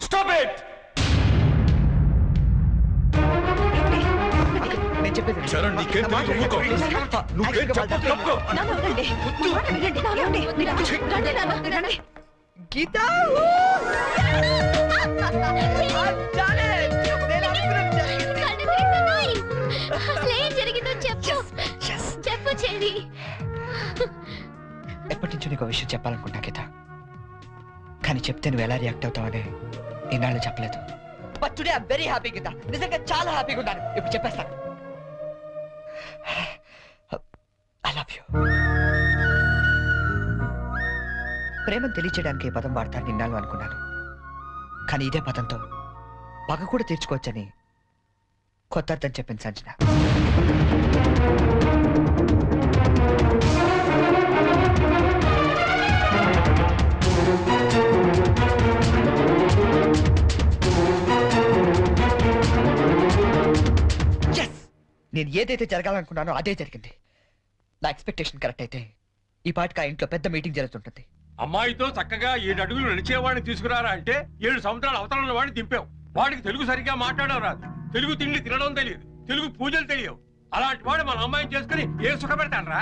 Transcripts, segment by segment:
Stop it. Charan నీకేం తెలియదు. నువ్వేం చెప్పకు. గీత ఎప్పటి నుంచో నీకు విషయం చెప్పాలనుకుంటా గీత, కానీ చెప్తే నువ్వు ఎలా రియాక్ట్ అవుతావని ఈనాళ్ళు చెప్పలేదు. But today I am very happy Geetha, నిజంగా చాలా హ్యాపీగా ఉన్నాను. ఇప్పుడు చెప్పేస్తాను. I love you. ప్రేమను తెలియచేయడానికి ఈ పదం వాడతాను నిన్నాళ్ళు అనుకున్నాను, కానీ ఇదే పదంతో పగ కూడా తీర్చుకోవచ్చని కొత్త అర్థం చెప్పింది సంజన. నేను ఏదైతే జరగాలనుకున్నానో అదే జరిగింది. నా ఎక్స్పెక్టేషన్ కరెక్ట్ అయితే ఈ పాటికి ఆ ఇంట్లో పెద్ద మీటింగ్ జరుగుతుంటుంది. అమ్మాయితో చక్కగా 7 అడుగులు నడిచేవాడిని తీసుకురారా అంటే 7 సంవత్సరాల అవతల వాడిని దింపావు. వాడికి తెలుగు సరిగ్గా మాట్లాడడం రాదు, తెలుగు తిండి తినడం తెలియదు, తెలుగు పూజలు తెలియవు. అలాంటి వాడు మన అమ్మాయిని చేసుకుని ఏ సుఖపెడతానరా?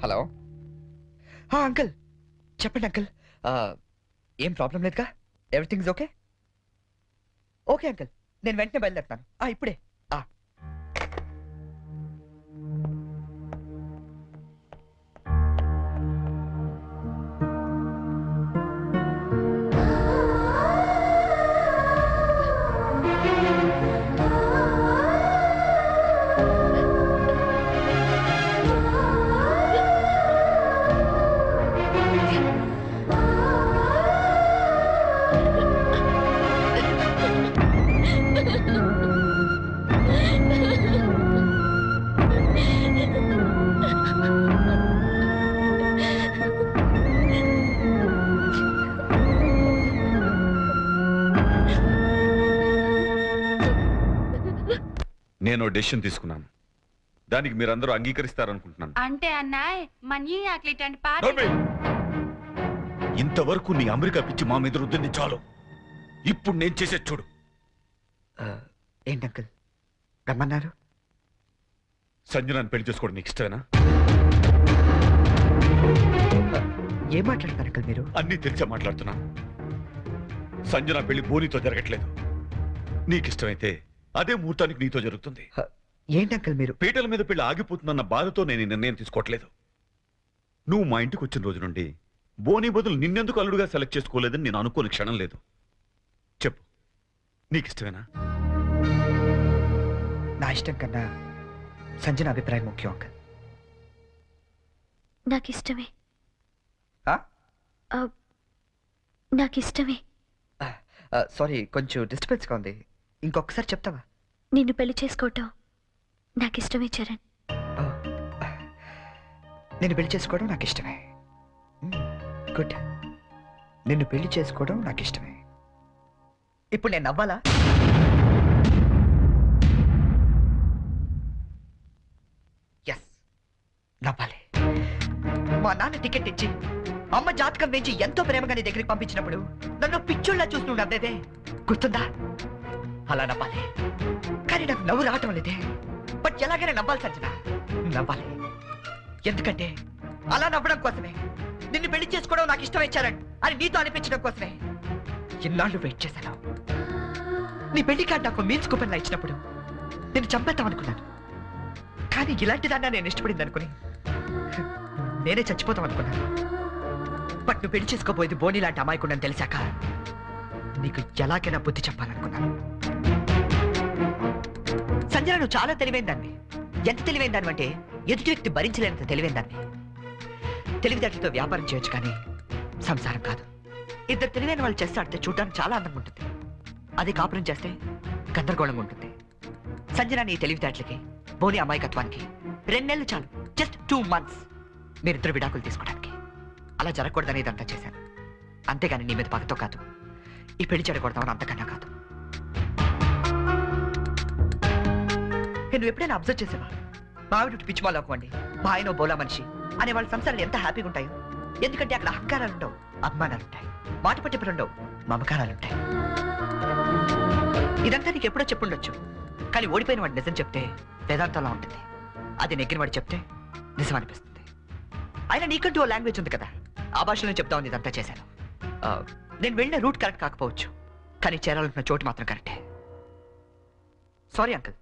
హలో అంకుల్, చెప్పండి అంకుల్. ఏం ప్రాబ్లం లేదుగా? Everything okay? ఓకే అంకుల్, నేను వెంటనే బయలుదేరుతాను. ఇప్పుడే. నేను డెసిషన్ తీసుకున్నాను, దానికి మీరందరూ అంగీకరిస్తారనుకుంటున్నాను. అంటే అన్నాయ్ మనీ ఆక్లిటండి ఇంతవరకు నీ అమెరికా పిచ్చి మా మీద రుద్దింది చాలు. ఇప్పుడు నేను చేసే చూడు. ఏంటి అంకుల్ రమ్మన్నారు? సంజనాన్ని పెళ్లి చేసుకోవడం నీకు ఇష్టమేనా? ఏం మాట్లాడుతున్నారు అంకుల్ మీరు? అన్నీ తెలిసే మాట్లాడుతున్నాను. సంజన పెళ్లి బోనితో జరగట్లేదు. నీకు ఇష్టమైతే అదే ముహూర్తానికి నీతో జరుగుతుంది. ఏంటి అంకుల్ మీరు? పీటల మీద పెళ్లి ఆగిపోతుందన్న బాధతో నేను ఈ నిర్ణయం తీసుకోవట్లేదు. నువ్వు మా ఇంటికి వచ్చిన రోజు నుండి బోని బదులు నిన్నెందుకు అల్లుడుగా సెలెక్ట్ చేసుకోలేదని నేను అనుకోని క్షణం లేదు. చెప్పు, నీకు ఇష్టమేనా? నా ఇష్టం కన్నా సంజన అభిప్రాయం ముఖ్యం అంకుల్. నాకిష్టమే. సారీ, కొంచెం డిస్టర్బెన్స్గా ఉంది. ఇంకొకసారి చెప్తావా? నిన్ను పెళ్లి చేసుకోవటం నాకిష్టమే చరణ్. నిన్ను పెళ్లి చేసుకోవడం నాకు ఇష్టమే. గుడ్. నిన్ను పెళ్లి చేసుకోవడం నాకు ఇష్టమే. ఇప్పుడు నేను నవ్వాలా? ఎస్, నవ్వాలి. మా నాన్న టికెట్ ఇచ్చి అమ్మ జాతకం వేయించి ఎంతో ప్రేమగా నీ దగ్గరికి పంపించినప్పుడు నన్ను పిచ్చోళ్ళ చూస్తూ నవ్వేదే గుర్తుందా? అలా నవ్వాలి. కానీ నాకు నవ్వు రావటం లేదే. బట్ ఎలాగైనా నవ్వాలి సంజన, నవ్వాలి. ఎందుకంటే అలా నవ్వడం కోసమే, నిన్ను పెళ్లి చేసుకోవడం నాకు ఇష్టం ఇచ్చారని అని నీతో అనిపించడం కోసమే ఇన్నాళ్ళు వెయిట్ చేశాను. నీ పెళ్లి కార్డు నాకు మీన్స్ కూపన్ లా ఇచ్చినప్పుడు నేను చంపేద్దాం అనుకున్నాను. కానీ ఇలాంటి దాన్ని నేను ఇష్టపడింది అనుకుని నేనే చచ్చిపోతాం అనుకున్నాను. బట్ నువ్వు పెళ్లి చేసుకోబోయేది బోని లాంటి అమాయకుండని తెలిసాక నీకు ఎలాగైనా బుద్ధి చెప్పాలనుకున్నాను. సంజన, నువ్వు చాలా తెలివైన దాన్ని. ఎంత తెలివైన దాన్ని అంటే ఎదుటి వ్యక్తి భరించలేనంత తెలివైన దాన్ని. తెలివితేటలతో వ్యాపారం చేయొచ్చు, కానీ సంసారం కాదు. ఇద్దరు తెలివైన వాళ్ళు చేస్తే ఆడితే చూడడానికి చాలా అందంగా ఉంటుంది. అది కాపురం చేస్తే గందరగోళంగా ఉంటుంది. సంజన, నీ తెలివితేటలకి బోని అమాయకత్వానికి 2 నెలలు చాలు. జస్ట్ 2 months మీరిద్దరు విడాకులు తీసుకోవడానికి. అలా జరగకూడదని ఇదంతా చేశాను. అంతేగాని నీ మీద పగతో కాదు, ఈ పెళ్లి చెడకూడదామని అంతకన్నా కాదు. నువ్వు ఎప్పుడైనా అబ్జర్వ్ చేసావా? మా ఆవిడ పిచ్చి వాళ్ళు అవ్వండి, మా ఆయన బోలా మనిషి అనే వాళ్ళ సంసారాలు ఎంత హ్యాపీగా ఉంటాయో. ఎందుకంటే అక్కడ అహంకారాలు ఉండవు, అభిమానాలుంటాయి. మాట పట్టింపులు ఉండవు, మమకారాలుంటాయి. ఇదంతా నీకు ఎప్పుడో చెప్పుండొచ్చు, కానీ ఓడిపోయిన వాడు నిజం చెప్తే వేదాంతంలో ఉంటుంది. అది నెగ్గిన వాడు చెప్తే నిజం అనిపిస్తుంది. అయినా నీకంటూ ఓ లాంగ్వేజ్ ఉంది కదా, ఆ భాషలో చెప్తామని ఇదంతా చేశాను. నేను వెళ్ళిన రూట్ కరెక్ట్ కాకపోవచ్చు, కానీ చేరాలనుకున్న చోటు మాత్రం కరెక్టే. సారీ అంకుల్,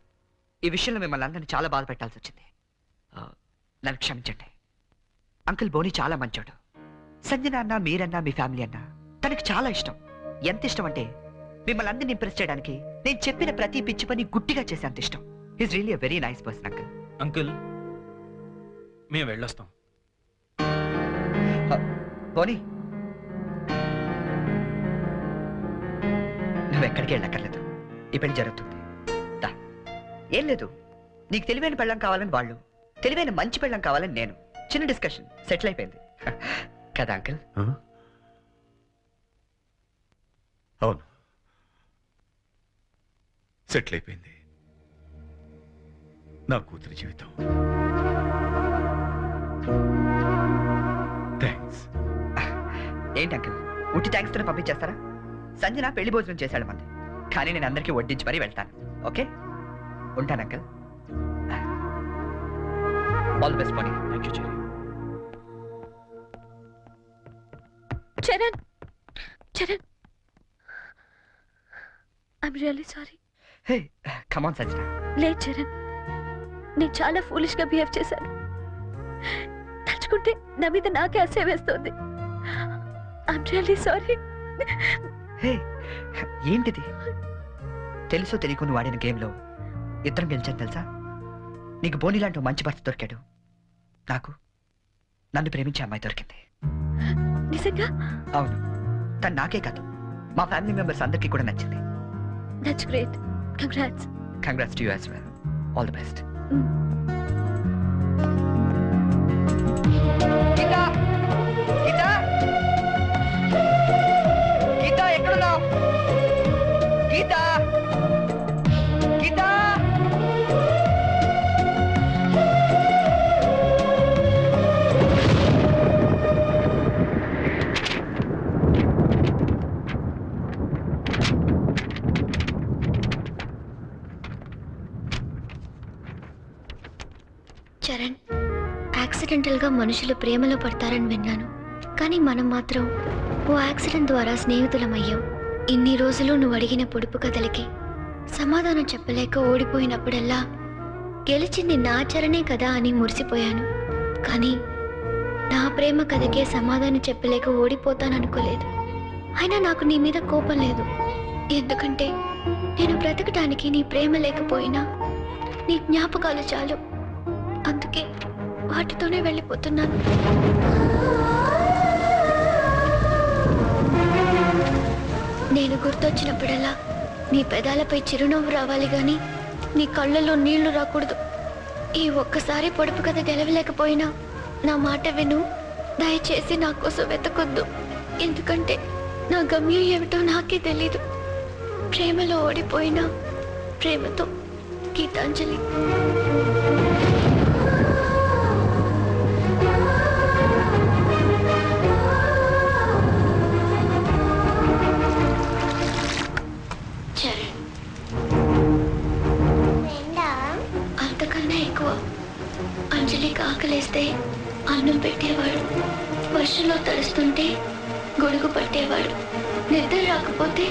ఈ విషయంలో మిమ్మల్ని అందరినీ చాలా బాధ పెట్టాల్సి వచ్చింది. నన్ను క్షమించండి. అంకుల్ బోని చాలా మంచోడు. సంజన అన్న, మీరన్నా, మీ ఫ్యామిలీ అన్నా తనకి చాలా ఇష్టం. ఎంత ఇష్టం అంటే మిమ్మల్ని అందరినీ ఇంప్రెస్ చేయడానికి నేను చెప్పిన ప్రతి పిచ్చి పని గుట్టిగా చేసే అంత ఇష్టం. Is really a very nice person uncle. Uncle మేము వెళ్ళొస్తాం. బోని, నువ్వు ఎక్కడికి వెళ్ళక్కర్లేదు, ఈ పెళ్లి జరుగుతుంది. ఏం లేదు, నీకు తెలివైన పెళ్ళం కావాలని వాళ్ళు, తెలివైన మంచి పెళ్ళం కావాలని నేను. చిన్న డిస్కషన్ సెటిల్ అయిపోయింది కదా అంకుల్? అవును, సెటిల్ అయిపోయింది నా కూతురి జీవితం. థ్యాంక్స్. ఏంటి అంకుల్, ఉట్టి థ్యాంక్స్ తో పంపించేస్తారా? సంజన పెళ్లి భోజనం చేశాడు మంది, కానీ నేను అందరికీ వడ్డించి మరీ వెళ్తాను. ఓకే, ఉంటాను uncle. All the best Boney. Thank you cherry. Charan, Charan, I'm really sorry. Hey come on Sanjana. లేదు చరణ్, నేను చాలా ఫూలిష్ గా బిహేవ్ చేశాను. తలుచుకుంటే నా మీద నాకే అసహ్యం వేస్తుంది. I'm really sorry. హే ఏంటిది? తెలుసో తెలియకుండా వాడిన గేమ్లో ఇద్దరం గెలిచాను తెలుసా? నీకు బోని లాంటి మంచి భర్త దొరికాడు, నాకు నన్ను ప్రేమించే అమ్మాయి దొరికింది. నిజంగా? అవును, తను నాకే కాదు మా ఫ్యామిలీ మెంబర్స్ అందరికీ కూడా నచ్చింది. That's great. Congrats. Congrats to you as well. All the best. Geeta, Geeta, Geeta ఎక్కడున్నావు? గీతా, గీతా. చరణ్, యాక్సిడెంటల్ గా మనుషులు ప్రేమలో పడతారని విన్నాను, కానీ మనం మాత్రం ఓ యాక్సిడెంట్ ద్వారా స్నేహితులమయ్యాం. ఇన్ని రోజులు నువ్వు అడిగిన పొడుపు కథలకి సమాధానం చెప్పలేక ఓడిపోయినప్పుడల్లా గెలిచింది నా చరణే కదా అని మురిసిపోయాను. కానీ నా ప్రేమ కథకే సమాధానం చెప్పలేక ఓడిపోతాననుకోలేదు. అయినా నాకు నీ మీద కోపం లేదు, ఎందుకంటే నేను బ్రతకడానికి నీ ప్రేమ లేకపోయినా నీ జ్ఞాపకాలు చాలు. అందుకే వాటితోనే వెళ్ళిపోతున్నాను. నేను గుర్తొచ్చినప్పుడల్లా నీ పెదాలపై చిరునవ్వు రావాలి గాని నీ కళ్ళల్లో నీళ్లు రాకూడదు. ఈ ఒక్కసారి పొడుపు కథ గెలవలేకపోయినా నా మాట విను. దయచేసి నా కోసం వెతకొద్దు, ఎందుకంటే నా గమ్యం ఏమిటో నాకే తెలీదు. ప్రేమలో ఓడిపోయినా ప్రేమతో, గీతాంజలి. అంతకన్నా ఎక్కువ. అంజలికి ఆకలేస్తే అన్నం పెట్టేవాడు, వర్షంలో తడుస్తుంటే గొడుగు పట్టేవాడు, నిద్ర రాకపోతే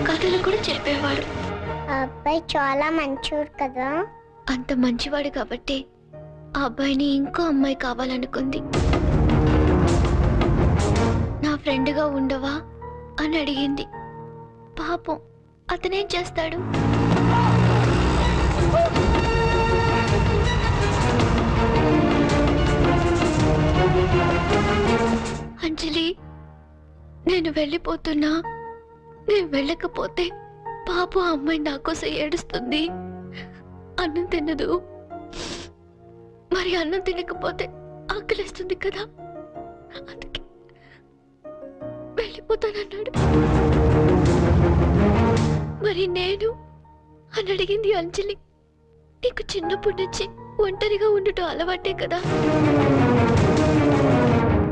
కథలు కూడా చెప్పేవాడు. అబ్బాయి చాలా మంచివాడు కదా. అంత మంచివాడు కాబట్టి ఆ అబ్బాయిని ఇంకో అమ్మాయి కావాలనుకుంది. నా ఫ్రెండ్గా ఉండవా అని అడిగింది. పాపం అతనేం చేస్తాడు? అంజలి, నేను వెళ్ళిపోతున్నా. నేను వెళ్ళకపోతే పాప అమ్మాయి నా కోసం ఏడుస్తుంది. అన్నం తినదు, మరి అన్నం తినకపోతే ఆకలిస్తుంది కదా, అందుకే వెళ్ళిపోతానన్నాడు. మరి నేను అని అడిగింది అంజలి. నీకు చిన్నప్పటి నుంచి ఒంటరిగా ఉండటం అలవాటే కదా,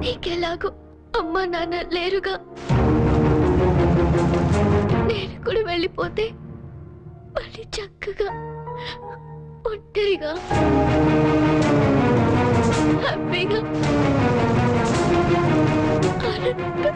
నీ నీకెలాగో అమ్మా నాన్న లేరుగా, నేను కూడా వెళ్ళిపోతే మళ్ళీ చక్కగా ఒంటరిగా హ్యాపీగా ఆనందంగా